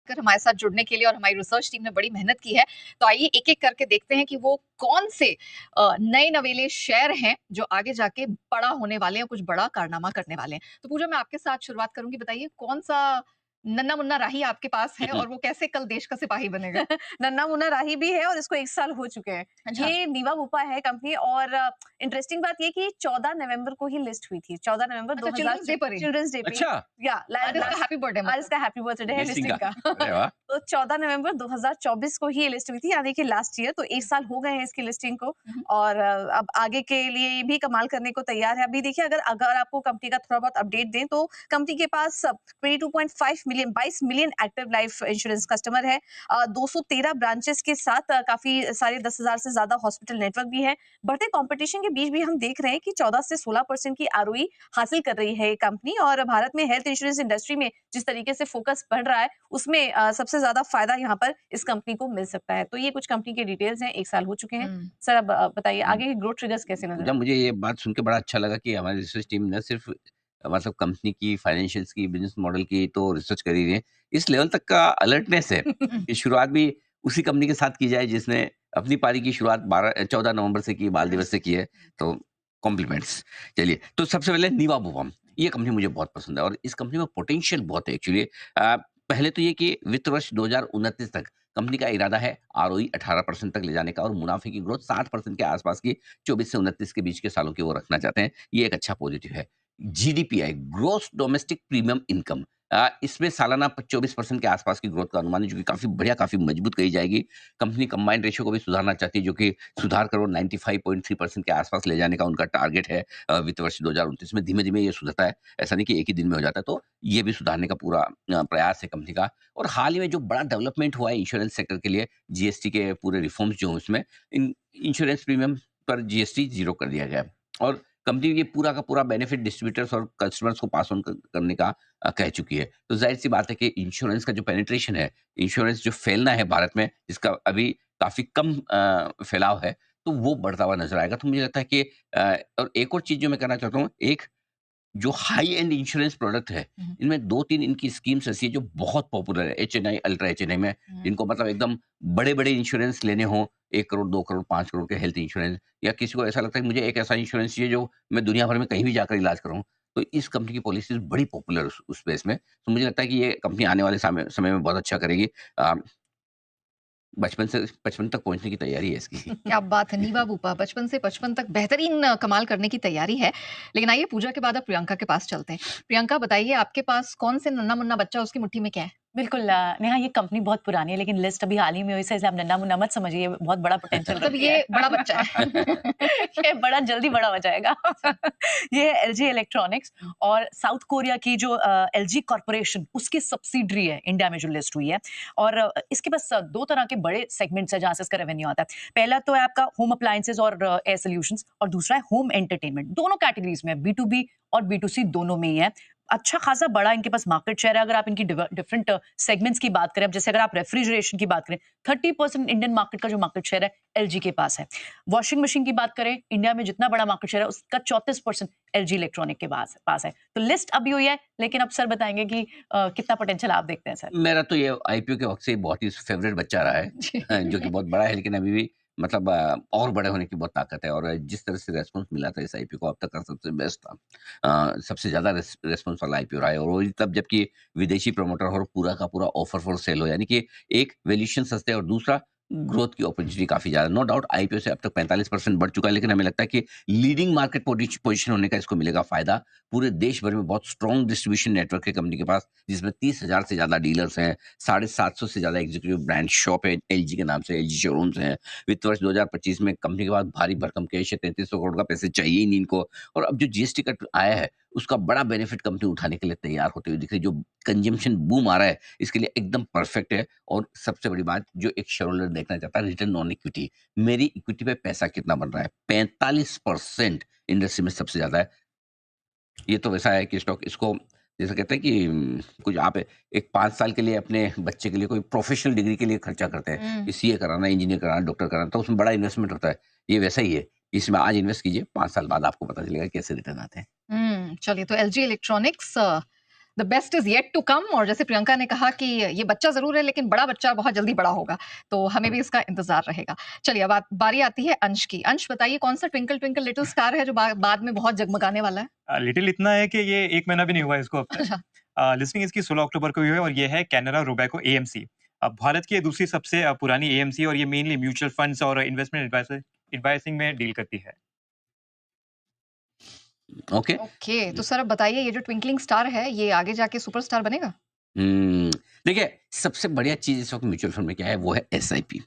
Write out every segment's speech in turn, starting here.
कर हमारे साथ जुड़ने के लिए और हमारी रिसर्च टीम ने बड़ी मेहनत की है। तो आइए एक-एक करके देखते हैं कि वो कौन से नए नवेले शेयर हैं जो आगे जाके बड़ा होने वाले हैं, कुछ बड़ा कारनामा करने वाले हैं। तो पूजा मैं आपके साथ शुरुआत करूँगी, बताइए कौन-सा नन्ना-मुन्ना राही आपके पास है और वो कैसे कल देश का सिपाही बनेगा? नन्ना मुन्ना राही भी है और इसको 1 साल हो चुके हैं। अच्छा, ये नीवा बुपा है कंपनी और इंटरेस्टिंग बात ये कि 14 नवंबर को ही लिस्ट हुई थी। 14 नवंबर अच्छा 2000 चिल्ड्रंस डे पर ही? चिल्ड्रंस डे पे ही अच्छा! या ला आज इसका लास्ट हैप्पी बर्थडे आज मतलब। इसका हैप्पी बर्थडे है लिस्टिंग लिस्टिंग का। का। अरे वाह! तो 14 नवंबर 2024 को ही ये लिस्ट हुई थी यानी कि लास्ट ईयर तो 1 साल हो गए हैं इसकी लिस्टिंग को हुँ, हुँ। और अब आगे के लिए ये भी कमाल करने को तैयार है। अभी देखिए अगर अगर आपको कंपनी का थोड़ा बहुत अपडेट दें तो कंपनी के पास 22.5 million 22 million active life insurance customer है। 213 ब्रांचेस के साथ काफ़ी सारे 10,000 से ज़्यादा हॉस्पिटल नेटवर्क भी है। बढ़ते कंपटीशन के बीच भी हम देख रहे हैं कि 14 से 16% की आरओई हासिल कर रही है ये कंपनी और भारत में हेल्थ इंश्योरेंस इंडस्ट्री में जिस तरीके से फोकस बढ़ रहा है, उसमें सबसे ज़्यादा फ़ायदा यहाँ पर इस कंपनी को मिल सकता है। तो ये कुछ कंपनी के डिटेल्स हैं, 1 साल हो चुके हैं। हुँ। सर अब बताइए उम, आगे के ग्रोथ ट्रिगर्स कैसे नज़र पूजा आते मुझे ये बात सुन के बड़ा अच्छा लगा कि हमारी रिसर्च टीम न सिर्फ़ मतलब कंपनी की फाइनेंशियल्स की, बिज़नेस मॉडल की तो रिसर्च कर ही रही है। इस लेवल तक का अलर्टनेस है हैं? हुँ। कि शुरुआत भी उसी कंपनी के साथ की जाए जिसने अपनी पारी की शुरुआत 14 नवंबर से की, बाल दिवस से की है। तो कॉम्प्लीमेंट्स। चलिए, तो सबसे पहले नीवा बुपम, ये कंपनी मुझे बहुत पसंद है और इस कंपनी में पोटेंशियल बहुत है एक्चुअली। पहले तो ये कि वित्त वर्ष 2029 तक कंपनी का इरादा है आरओई 18% तक ले जाने का और मुनाफ़े की ग्रोथ 60% के आसपास की 24 से 29 के बीच के सालों की वो रखना चाहते हैं। ये एक अच्छा पॉज़िटिव है। GDPI gross domestic premium income इसमें सालाना 24% के आसपास की ग्रोथ का अनुमान है, जो कि काफ़ी बढ़िया, काफ़ी मजबूत कही जाएगी। कंपनी कंबाइंड रेशियो को भी सुधारना चाहती है, जो कि सुधार कर वो 95.3% के आसपास ले जाने का उनका टारगेट है वित्त वर्ष 2029 में। धीमे-धीमे ये सुधरता है, ऐसा नहीं कि एक ही दिन में हो जाता है, तो ये भी सुधारने का पूरा प्रयास है कंपनी का। और हाल ही में जो बड़ा डेवलपमेंट हुआ है इंश्योरेंस सेक्टर के लिए, जीएसटी के पूरे रिफॉर्म्स जो हैं उसमें, इंश्योरेंस प्रीमियम पर जीएसटी ज़ीरो कर दिया गया है और कंपनी ये पूरा का पूरा बेनिफिट डिस्ट्रीब्यूटर्स और कस्टमर्स को पास ऑन करने का कह चुकी है। तो ज़ाहिर-सी बात है कि इंश्योरेंस का जो पेनिट्रेशन है, इंश्योरेंस जो फैलना है भारत में, जिसका अभी काफ़ी कम फैलाव है, तो वो बढ़ता हुआ नज़र आएगा। तो मुझे लगता है कि और एक और चीज़ जो मैं कहना चाहता हूँ, एक जो हाई एंड इंश्योरेंस प्रोडक्ट है, हुँ, इनमें 2-3 इनकी स्कीम्स ऐसी है जो बहुत पॉपुलर है, एचएनआई, अल्ट्रा एचएनआई में, हुँ। जिनको मतलब एकदम बड़े-बड़े इंश्योरेंस लेने हों, 1 करोड़, 2 करोड़, 5 करोड़ के हेल्थ इंश्योरेंस या किसी को ऐसा लगता है कि मुझे एक ऐसा इंश्योरेंस चाहिए जो मैं दुनिया भर में कहीं भी जाकर इलाज कराऊँ, तो इस कंपनी की पॉलिसीज़ बड़ी पॉपुलर उस स्पेस में। तो मुझे लगता है कि ये कंपनी आने वाले समय समय में बहुत अच्छा करेगी। अ, बचपन से 55 तक पहुँचने की तैयारी है इसकी। क्या बात है! नीवा बूपा बचपन से 55 तक बेहतरीन कमाल करने की तैयारी है। लेकिन आइए पूजा के बाद अब प्रियंका के पास चलते हैं। प्रियंका बताइए आपके पास कौन से नन्ना-मुन्ना बच्चा उसकी मुट्ठी में क्या है? बिल्कुल नेहा ये कंपनी बहुत पुरानी है लेकिन लिस्ट अभी हाल ही में हुई है इसलिए आप नन्ना-मुन्ना मत समझिए, ये बहुत बड़ा पोटेंशियल मतलब रखती है। ये बड़ा बच्चा है। ये बड़ा जल्दी बड़ा हो जाएगा। अच्छा। ये है एलजी इलेक्ट्रॉनिक्स और साउथ कोरिया की जो एलजी कॉर्पोरेशन उसकी सब्सिडरी है इंडिया में जो लिस्ट हुई है और इसके पास 2 तरह के बड़े सेगमेंट्स हैं जहाँ से इसका रेवेन्यू आता है। पहला तो है आपका होम अप्लायंसेस और एयर सॉल्यूशंस और दूसरा है होम एंटरटेनमेंट। दोनों कैटेगरीज में है, बी टू बी और बी टू सी दोनों में ही है। अच्छा खासा बड़ा इनके पास मार्केट शेयर है अगर आप इनकी डिफरेंट सेगमेंट्स की बात करें। अब जैसे अगर आप रेफ्रिजरेशन की बात करें 30% इंडियन मार्केट का जो मार्केट शेयर है एलजी के पास है। वॉशिंग मशीन की बात करें इंडिया में जितना बड़ा मार्केट शेयर है उसका 34% एलजी इलेक्ट्रॉनिक के पास पास है। तो लिस्ट अभी हुई है लेकिन अब सर बताएंगे कि कितना पोटेंशियल आप देखते हैं सर। मेरा तो ये आईपीओ के वक़्त से बहुत ही फ़ेवरेट बच्चा रहा है जी। जो कि बहुत बड़ा है लेकिन अभी भी मतलब और बड़े होने की बहुत ताकत है और जिस तरह से रिस्पॉन्स मिला था इस आईपीओ को अब तक का सबसे बेस्ट था। सबसे ज़्यादा रिस्पॉन्स वाला आईपीओ रहा है और वही तब जबकि विदेशी प्रमोटर और पूरा का पूरा ऑफर फॉर सेल हो यानी कि एक वैल्यूएशन सस्ते और दूसरा ग्रोथ की अपॉर्च्युनिटी काफ़ी ज़्यादा। नो डाउट आईपीओ से अब तक 45% बढ़ चुका है लेकिन हमें लगता है कि लीडिंग मार्केट पोज़ीशन होने का इसको मिलेगा फ़ायदा। पूरे देश भर में बहुत स्ट्रॉन्ग डिस्ट्रीब्यूशन नेटवर्क है कंपनी के पास जिसमें 30,000 से ज़्यादा डीलर्स हैं, 750 से ज़्यादा एग्जीक्यूटिव ब्रांड शॉप है एलजी के नाम से, एलजी शोरूम्स हैं। वित्त वर्ष 2025 में कंपनी के पास भारी भरकम कैश है, 3300 करोड़ का पैसे चाहिए ही नहीं इनको और अब जो जीएसटी कट आया है, उसका बड़ा बेनिफिट कंपनी उठाने के लिए तैयार होते हुए दिख रही है। जो कंजम्पशन बूम आ रहा है, इसके लिए एकदम परफेक्ट है और सबसे बड़ी बात जो एक शेयर होल्डर देखना चाहता है रिटर्न ऑन इक्विटी। मेरी इक्विटी पे पैसा कितना बन रहा है? 45% इंडस्ट्री में सबसे ज़्यादा है। ये तो वैसा है कि स्टॉक इसको जैसे कहते हैं कि कुछ आप एक 5 साल के लिए अपने बच्चे के लिए कोई प्रोफ़ेशनल डिग्री के लिए खर्चा करते हैं, हुँ। कि सीए कराना, इंजीनियर कराना, डॉक्टर कराना, तो उसमें बड़ा इन्वेस्टमेंट होता है। ये वैसा ही है, इसमें आज इन्वेस्ट कीजिए, 5 साल बाद आपको पता चलेगा कैसे रिटर्न आते हैं। चलिए तो LG electronics the best is yet to come, और जैसे प्रियंका ने कहा कि ये बच्चा जरूर है लेकिन बड़ा बच्चा बहुत जल्दी बड़ा होगा, तो हमें भी इसका इंतजार रहेगा। चलिए अब बारी आती है अंश की। अंश बताइए कौन सा ट्विंकल ट्विंकल लिटिल स्टार है जो बाद में बहुत जगमगाने वाला है? लिटिल इतना है कि ये 1 महीना भी नहीं हुआ इसको अब तक। अच्छा। लिस्टिंग इसकी 16 अक्टूबर को हुई है और ये है कैनरा रोबेको एएमसी। भारत की ये दूसरी सबसे पुरानी एएमसी और ये मेनली म्यूचुअल फंड्स और इन्वेस्टमेंट एडवाइसिंग में डील करती है। ओके। ओके, तो सर अब बताइए ये जो ट्विंकलिंग स्टार है ये आगे जाके सुपरस्टार बनेगा? देखिए, सबसे बढ़िया चीज़ इस वक़्त म्यूचुअल फंड में क्या है, वो है एसआईपी।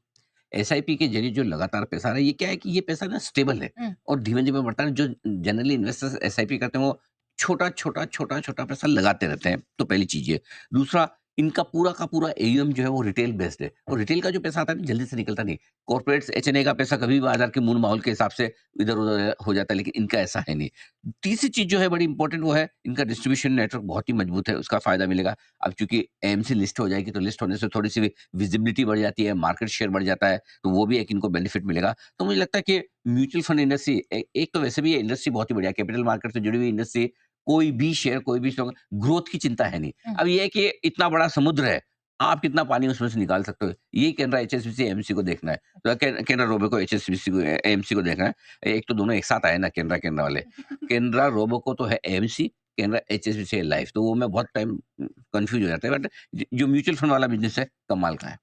एसआईपी के ज़रिए जो लगातार पैसा आ रहा है, ये क्या है कि ये पैसा ना स्टेबल है हुँ। और धीमे-धीमे बढ़ता है। जो जनरली इन्वेस्टर्स एसआईपी करते हैं, वो छोटा-छोटा, छोटा-छोटा पैसा लगाते रहते हैं, तो पहली चीज़ ये। दूसरा, इनका पूरा का पूरा एयूएम जो है, वो रिटेल बेस्ड है और रिटेल का जो पैसा आता है ना, जल्दी से निकलता नहीं। कॉर्पोरेट्स एचएनए का पैसा कभी भी बाज़ार के मूल माहौल के हिसाब से इधर-उधर हो जाता है, लेकिन इनका ऐसा है नहीं। तीसरी चीज़ जो है बड़ी इंपॉर्टेंट, वो है इनका डिस्ट्रीब्यूशन नेटवर्क बहुत ही मजबूत है, उसका फ़ायदा मिलेगा। अब चूँकि एएमसी लिस्ट हो जाएगी, तो लिस्ट होने से थोड़ी-सी विजिबिलिटी बढ़ जाती है, मार्केट शेयर बढ़ जाता है, तो वो भी एक इनको बेनिफिट मिलेगा। तो मुझे लगता है कि म्यूचुअल फंड इंडस्ट्री एक तो वैसे भी ये इंडस्ट्री बहुत ही बढ़िया है, कैपिटल मार्केट से जुड़ी हुई इंडस्ट्री, कोई भी शेयर, कोई भी स्टॉक, ग्रोथ की चिंता है नहीं। हुँ। अब ये है कि इतना बड़ा समुद्र है, आप कितना पानी उसमें से निकाल सकते हो, यही कैनरा एचएसबीसी एएमसी को देखना है। तो कैनरा रोबेको एचएसबीसी को एएमसी को देखना है। एक तो दोनों एक साथ आए ना, कैनरा कैनरा वाले। कैनरा रोबेको तो है एएमसी, कैनरा एचएसबीसी है लाइफ, तो वो मैं बहुत टाइम कन्फ्यूज़ हो जाता है, बट जो म्यूचुअल फंड वाला बिज़नेस है, कमाल का है।